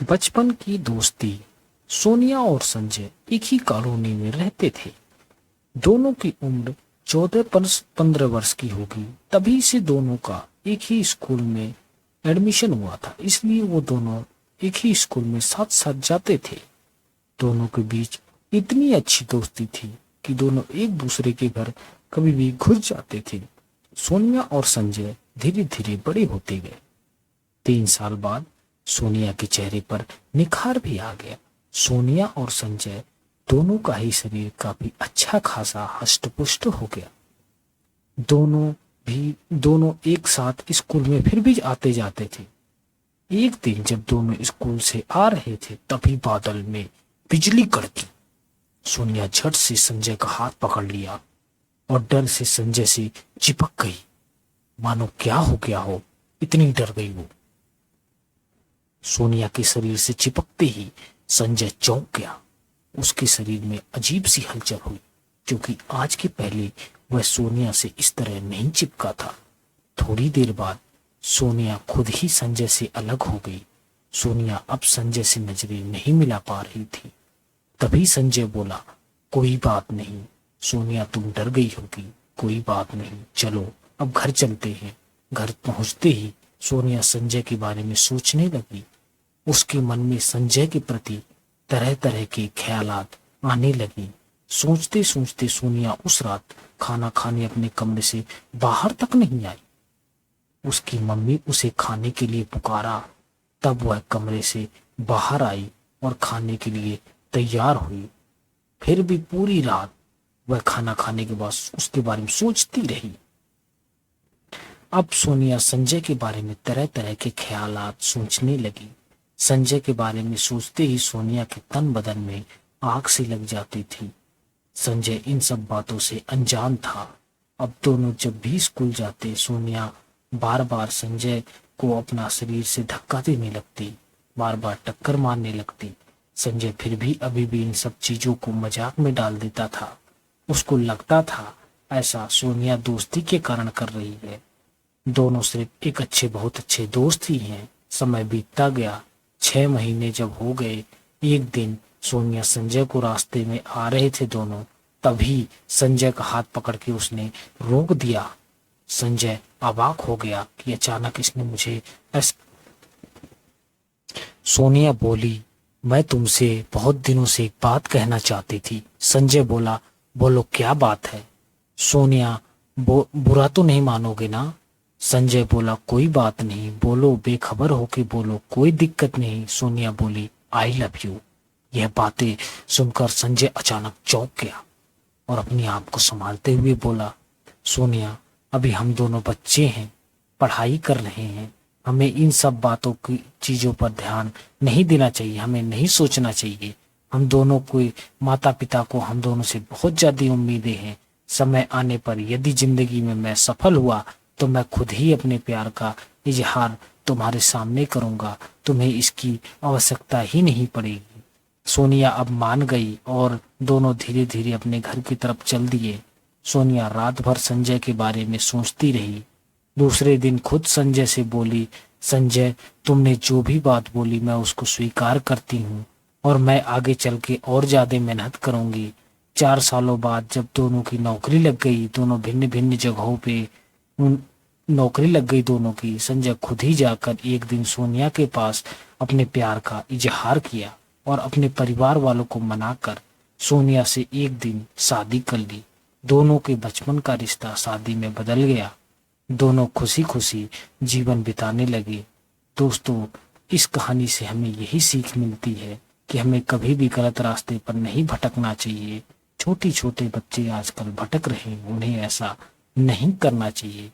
बचपन की दोस्ती। सोनिया और संजय एक ही कॉलोनी में रहते थे। दोनों की उम्र 14-15 वर्ष की होगी। तभी से दोनों का एक ही स्कूल में एडमिशन हुआ था, इसलिए वो दोनों एक ही स्कूल में साथ साथ जाते थे। दोनों के बीच इतनी अच्छी दोस्ती थी कि दोनों एक दूसरे के घर कभी भी घुस जाते थे। सोनिया और संजय धीरे धीरे बड़े होते गए। 3 साल बाद सोनिया के चेहरे पर निखार भी आ गया। सोनिया और संजय दोनों का ही शरीर काफी अच्छा खासा हष्ट-पुष्ट हो गया। दोनों एक साथ स्कूल में फिर भी आते जाते थे। एक दिन जब दोनों स्कूल से आ रहे थे, तभी बादल में बिजली कड़की। सोनिया झट से संजय का हाथ पकड़ लिया और डर से संजय से चिपक गई, मानो क्या हो गया हो, इतनी डर गई वो। सोनिया के शरीर से चिपकते ही संजय चौंक गया। उसके शरीर में अजीब सी हलचल हुई, क्योंकि आज के पहले वह सोनिया से इस तरह नहीं चिपका था। थोड़ी देर बाद सोनिया खुद ही संजय से अलग हो गई। सोनिया अब संजय से नजरें नहीं मिला पा रही थी। तभी संजय बोला, कोई बात नहीं सोनिया, तुम डर गई होगी, कोई बात नहीं, चलो अब घर चलते हैं। घर पहुंचते ही सोनिया संजय के बारे में सोचने लगी। उसके मन में संजय के प्रति तरह तरह के ख्यालात आने लगी। सोचते सोचते सोनिया उस रात खाना खाने अपने कमरे से बाहर तक नहीं आई। उसकी मम्मी उसे खाने के लिए पुकारा, तब वह कमरे से बाहर आई और खाने के लिए तैयार हुई। फिर भी पूरी रात वह खाना खाने के बाद उसके बारे में सोचती रही। अब सोनिया संजय के बारे में तरह तरह के ख्यालात सोचने लगी। संजय के बारे में सोचते ही सोनिया के तन बदन में आग सी लग जाती थी। संजय इन सब बातों से अनजान था। अब दोनों जब भी स्कूल जाते, सोनिया बार बार संजय को अपना शरीर से धक्का देने लगती, बार बार टक्कर मारने लगती। संजय फिर भी अभी भी इन सब चीजों को मजाक में डाल देता था। उसको लगता था ऐसा सोनिया दोस्ती के कारण कर रही है। दोनों सिर्फ एक बहुत अच्छे दोस्त ही हैं। समय बीतता गया। 6 महीने जब हो गए, एक दिन सोनिया संजय को रास्ते में आ रहे थे दोनों, तभी संजय का हाथ पकड़ के उसने रोक दिया। संजय अवाक हो गया कि अचानक इसने मुझे सोनिया बोली, मैं तुमसे बहुत दिनों से एक बात कहना चाहती थी। संजय बोला, बोलो क्या बात है? सोनिया, बुरा तो नहीं मानोगे ना? संजय बोला, कोई बात नहीं, बोलो, बेखबर होके बोलो, कोई दिक्कत नहीं। सोनिया बोली, आई लव यू। यह बातें सुनकर संजय अचानक चौंक गया और अपनी आप को संभालते हुए बोला, सोनिया, अभी हम दोनों बच्चे हैं, पढ़ाई कर रहे हैं, हमें इन सब बातों की चीजों पर ध्यान नहीं देना चाहिए, हमें नहीं सोचना चाहिए। हम दोनों को, माता पिता को हम दोनों से बहुत ज्यादा उम्मीदें हैं। समय आने पर यदि जिंदगी में मैं सफल हुआ तो मैं खुद ही अपने प्यार का इजहार तुम्हारे सामने करूंगा, तुम्हें इसकी आवश्यकता ही नहीं पड़ेगी। सोनिया अब मान गई और दोनों धीरे धीरे अपने घर की तरफ चल दिए। सोनिया रात भर संजय के बारे में सोचती रही। दूसरे दिन खुद संजय से बोली, संजय, तुमने जो भी बात बोली मैं उसको स्वीकार करती हूँ और मैं आगे चल के और ज्यादा मेहनत करूंगी। 4 सालों बाद जब दोनों की नौकरी लग गई, दोनों भिन्न भिन्न जगहों पे नौकरी लग गई दोनों की, संजय खुद ही जाकर एक दिन सोनिया के पास अपने प्यार का इजहार किया और अपने परिवार वालों को मनाकर सोनिया से एक दिन शादी कर ली। दोनों के बचपन का रिश्ता शादी में बदल गया। दोनों खुशी खुशी जीवन बिताने लगे। दोस्तों, इस कहानी से हमें यही सीख मिलती है कि हमें कभी भी गलत रास्ते पर नहीं भटकना चाहिए। छोटे छोटे बच्चे आजकल भटक रहे हैं, उन्हें ऐसा नहीं करना चाहिए।